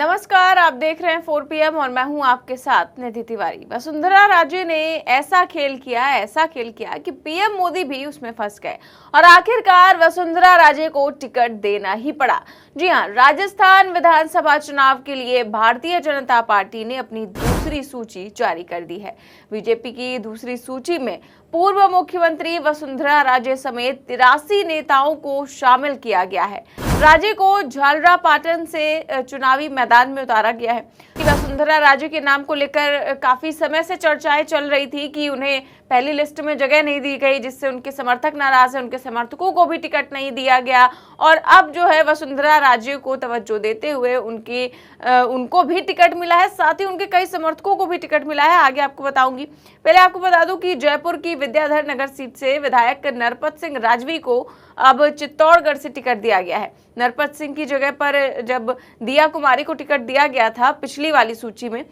नमस्कार, आप देख रहे हैं 4 PM और मैं हूं आपके साथ निधि तिवारी। वसुंधरा राजे ने ऐसा खेल किया कि पीएम मोदी भी उसमें फंस गए और आखिरकार वसुंधरा राजे को टिकट देना ही पड़ा। जी हां, राजस्थान विधानसभा चुनाव के लिए भारतीय जनता पार्टी ने अपनी दूसरी सूची जारी कर दी है। बीजेपी की दूसरी सूची में पूर्व मुख्यमंत्री वसुंधरा राजे समेत 83 नेताओं को शामिल किया गया है। राजे को झालरापाटन से चुनावी मैदान में उतारा गया है। वसुंधरा राजे के नाम को लेकर काफी समय से चर्चाएं चल रही थी कि उन्हें पहली लिस्ट में जगह नहीं दी गई, जिससे उनके समर्थक नाराज हैं, उनके समर्थकों को भी टिकट नहीं दिया गया। और अब जो है वसुंधरा राजे को तवज्जो देते हुए उनको भी टिकट मिला है, साथ ही उनके कई समर्थकों को भी टिकट मिला है। आगे आपको बताऊंगी। पहले आपको बता दूं कि जयपुर की विद्याधर नगर सीट से विधायक नरपत सिंह राजवी को अब चित्तौड़गढ़ से टिकट दिया गया है। नरपत सिंह की जगह पर जब दिया कुमारी को टिकट दिया गया था पिछली वाली सूची में,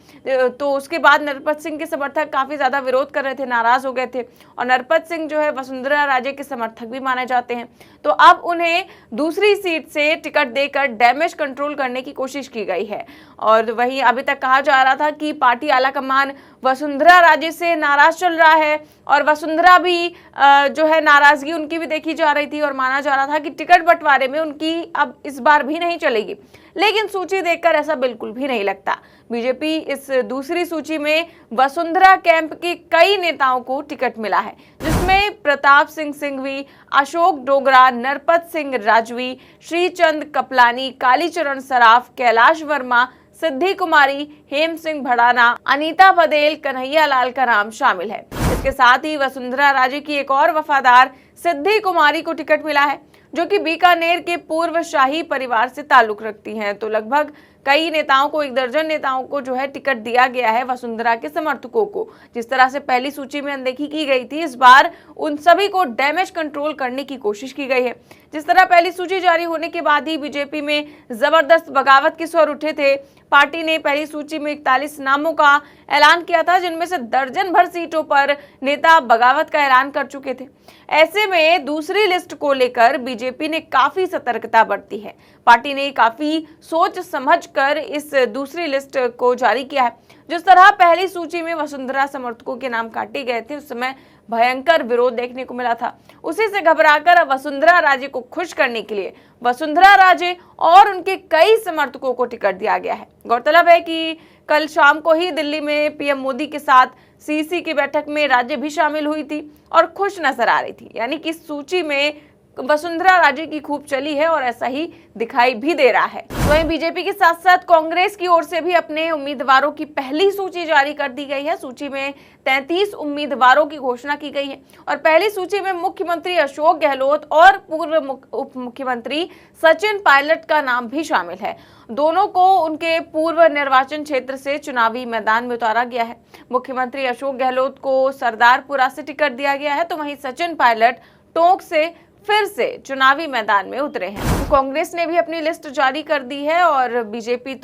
तो उसके बाद नरपत सिंह के समर्थक काफी ज्यादा विरोध कर रहे थे, नाराज हो गए थे। और नरपत सिंह जो है वसुंधरा राजे के समर्थक भी माने जाते हैं। तो अब उन्हें दूसरी सीट से टिकट देकर डैमेज कंट्रोल करने की कोशिश की गई है। और वहीं अभी तक कहा जा रहा था कि पार्टी आलाकमान वसुंधरा राजे से नाराज चल रहा है और वसुंधरा भी जो है नाराजगी उनकी भी देखी जा रही थी और माना जा रहा था कि टिकट बंटवारे में उनकी अब इस बार भी नहीं चलेगी। लेकिन सूची देखकर ऐसा बिल्कुल भी नहीं लगता। बीजेपी इस दूसरी सूची में वसुंधरा कैंप के कई नेताओं को टिकट मिला है, जिसमें प्रताप सिंह सिंघवी, अशोक डोगरा, नरपत सिंह राजवी, श्रीचंद कपलानी, कालीचरण सराफ, कैलाश वर्मा, सिद्धि कुमारी, हेम सिंह भड़ाना, अनीता पटेल, कन्हैया लाल का नाम शामिल है। इसके साथ ही वसुंधरा राजे की एक और वफादार सिद्धि कुमारी को टिकट मिला है, जो कि बीकानेर के पूर्व शाही परिवार से ताल्लुक रखती हैं। तो लगभग कई नेताओं को, 1 दर्जन नेताओं को जो है टिकट दिया गया है वसुंधरा के समर्थकों को। जिस तरह से पहली सूची में अनदेखी की गई थी, इस बार उन सभी को डैमेज कंट्रोल करने की कोशिश की गई है। जिस तरह पहली सूची जारी होने के बाद ही बीजेपी में जबरदस्त बगावत के स्वर उठे थे। पार्टी ने पहली सूची में 41 नामों का ऐलान किया था, जिनमें से दर्जन भर सीटों पर नेता बगावत का ऐलान कर चुके थे। ऐसे में दूसरी लिस्ट को लेकर बीजेपी ने काफी सतर्कता बरती है। पार्टी ने काफी सोच समझकर इस दूसरी लिस्ट को जारी किया है। जिस तरह पहली सूची में वसुंधरा समर्थकों के नाम काटे गए थे, उस समय भयंकर विरोध देखने को मिला था। उसी से घबराकर अब वसुंधरा राजे को खुश करने के लिए वसुंधरा राजे और उनके कई समर्थकों को टिकट दिया गया है। गौरतलब है कि कल शाम को ही दिल्ली में पीएम मोदी के साथ सीसी की बैठक में राजे भी शामिल हुई थी और खुश नजर आ रही थी। यानी कि सूची में वसुंधरा राजे की खूब चली है और ऐसा ही दिखाई भी दे रहा है। वहीं बीजेपी के साथ साथ कांग्रेस की ओर से भी अपने उम्मीदवारों की पहली सूची जारी कर दी गई है। सूची में 33 उम्मीदवारों की घोषणा की गई है और पहली सूची में मुख्यमंत्री अशोक गहलोत और पूर्व उप मुख्यमंत्री सचिन पायलट का नाम भी शामिल है। दोनों को उनके पूर्व निर्वाचन क्षेत्र से चुनावी मैदान में उतारा गया है। मुख्यमंत्री अशोक गहलोत को सरदारपुरा से टिकट दिया गया है, तो वहीं सचिन पायलट टोंक से फिर से चुनावी मैदान में उतरे हैं। तो कांग्रेस ने भी अपनी लिस्ट जारी कर दी है और बीजेपी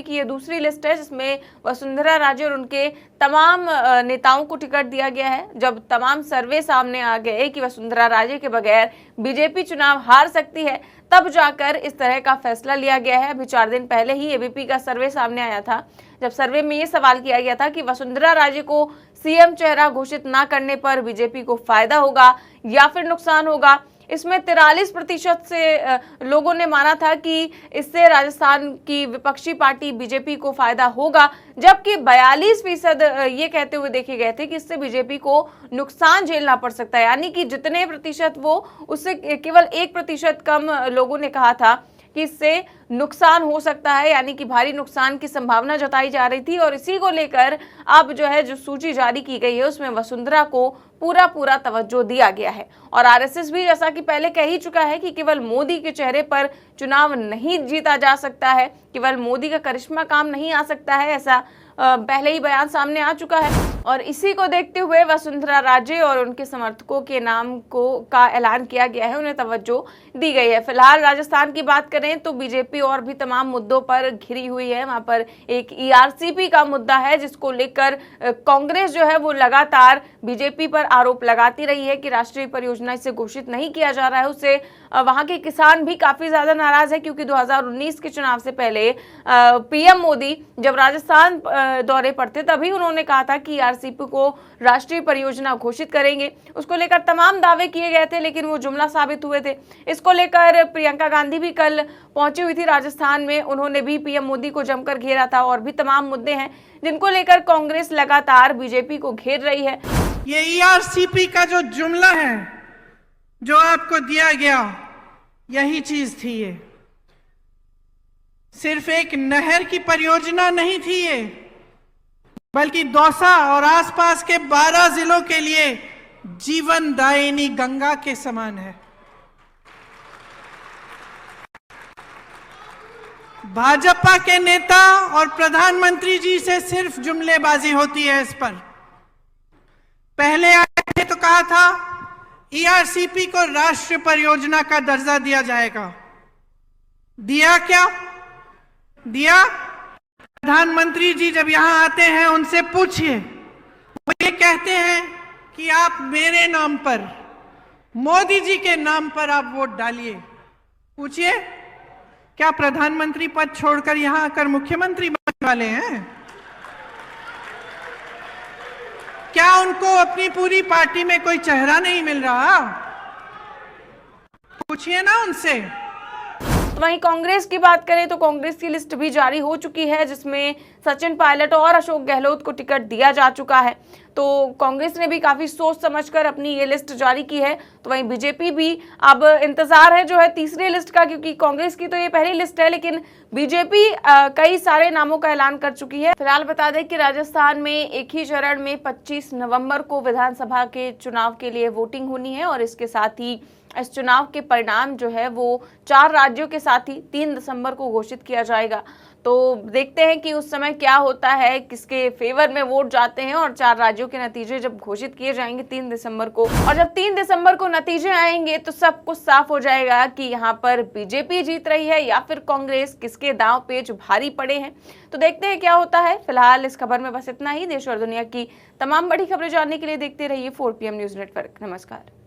की ये दूसरी लिस्ट है, जिसमें वसुंधरा राजे और उनके तमाम नेताओं को टिकट दिया गया है। जब तमाम सर्वे सामने आ गए कि वसुंधरा राजे के बगैर बीजेपी चुनाव हार सकती है, तब जाकर इस तरह का फैसला लिया गया है। अभी 4 दिन पहले ही एबीपी का सर्वे सामने आया था, जब सर्वे में ये सवाल किया गया था कि वसुंधरा राजे को सीएम चेहरा घोषित न करने पर बीजेपी को फायदा होगा या फिर नुकसान होगा। इसमें 43% से लोगों ने माना था कि इससे राजस्थान की विपक्षी पार्टी बीजेपी को फायदा होगा, जबकि 42% ये कहते हुए देखे गए थे कि इससे बीजेपी को नुकसान झेलना पड़ सकता है। यानी कि जितने प्रतिशत वो, उससे केवल 1% कम लोगों ने कहा था कि इससे नुकसान हो सकता है, यानी कि भारी नुकसान की संभावना जताई जा रही थी। और इसी को लेकर अब जो है जो सूची जारी की गई है, उसमें वसुंधरा को पूरा तवज्जो दिया गया है। और आरएसएस भी जैसा कि पहले कह ही चुका है कि केवल मोदी के चेहरे पर चुनाव नहीं जीता जा सकता है, केवल मोदी का करिश्मा काम नहीं आ सकता है, ऐसा पहले ही बयान सामने आ चुका है। और इसी को देखते हुए वसुंधरा राजे और उनके समर्थकों के नाम का ऐलान किया गया है, उन्हें तवज्जो दी गई है। फिलहाल राजस्थान की बात करें तो बीजेपी और भी तमाम मुद्दों पर घिरी हुई है। वहां पर एक ईआरसीपी का मुद्दा है, जिसको लेकर कांग्रेस जो है वो लगातार बीजेपी पर आरोप लगाती रही है कि राष्ट्रीय परियोजना इसे घोषित नहीं किया जा रहा है, उसे वहां के किसान भी काफी ज्यादा नाराज है, क्योंकि 2019 के चुनाव से पहले पीएम मोदी जब राजस्थान दौरे पर थे तभी उन्होंने कहा था कि ईआरसीपी को राष्ट्रीय परियोजना घोषित करेंगे। उसको लेकर तमाम दावे किए गए थे, लेकिन वो जुमला साबित हुए थे। इसको लेकर प्रियंका गांधी भी कल पहुंची हुई थी राजस्थान में, उन्होंने भी पीएम मोदी को जमकर घेरा था। और भी तमाम मुद्दे हैं जिनको लेकर कांग्रेस लगातार बीजेपी को घेर रही है। ये ईआरसीपी का जो जुमला है जो आपको दिया गया, यही चीज थी। ये सिर्फ एक नहर की परियोजना नहीं थी ये, बल्कि दौसा और आसपास के 12 जिलों के लिए जीवनदायिनी गंगा के समान है। भाजपा के नेता और प्रधानमंत्री जी से सिर्फ जुमलेबाजी होती है इस पर। पहले आए थे तो कहा था ईआरसीपी को राष्ट्रीय परियोजना का दर्जा दिया जाएगा। दिया क्या? दिया? प्रधानमंत्री जी जब यहां आते हैं उनसे पूछिए, वो ये कहते हैं कि आप मेरे नाम पर, मोदी जी के नाम पर आप वोट डालिए। पूछिए, क्या प्रधानमंत्री पद छोड़कर यहां आकर मुख्यमंत्री बनने वाले हैं? क्या उनको अपनी पूरी पार्टी में कोई चेहरा नहीं मिल रहा? पूछिए ना उनसे। वहीं कांग्रेस की बात करें तो कांग्रेस की लिस्ट भी जारी हो चुकी है, जिसमें सचिन पायलट और अशोक गहलोत को टिकट दिया जा चुका है। तो कांग्रेस ने भी काफी सोच समझकर अपनी ये लिस्ट जारी की है। तो वहीं बीजेपी भी अब इंतजार है जो है तीसरी लिस्ट का, क्योंकि कांग्रेस की तो ये पहली लिस्ट है, लेकिन बीजेपी कई सारे नामों का ऐलान कर चुकी है। फिलहाल बता दें कि राजस्थान में एक ही चरण में 25 नवंबर को विधानसभा के चुनाव के लिए वोटिंग होनी है, और इसके साथ ही इस चुनाव के परिणाम जो है वो 4 राज्यों के साथ ही 3 दिसंबर को घोषित किया जाएगा। तो देखते हैं कि उस समय क्या होता है, किसके फेवर में वोट जाते हैं, और 4 राज्यों के नतीजे जब घोषित किए जाएंगे 3 दिसंबर को, और जब 3 दिसंबर को नतीजे आएंगे तो सब कुछ साफ हो जाएगा कि यहाँ पर बीजेपी जीत रही है या फिर कांग्रेस, किसके दांव पेच भारी पड़े हैं। तो देखते हैं क्या होता है। फिलहाल इस खबर में बस इतना ही। देश और दुनिया की तमाम बड़ी खबरें जानने के लिए देखते रहिए 4 PM न्यूज नेटवर्क। नमस्कार।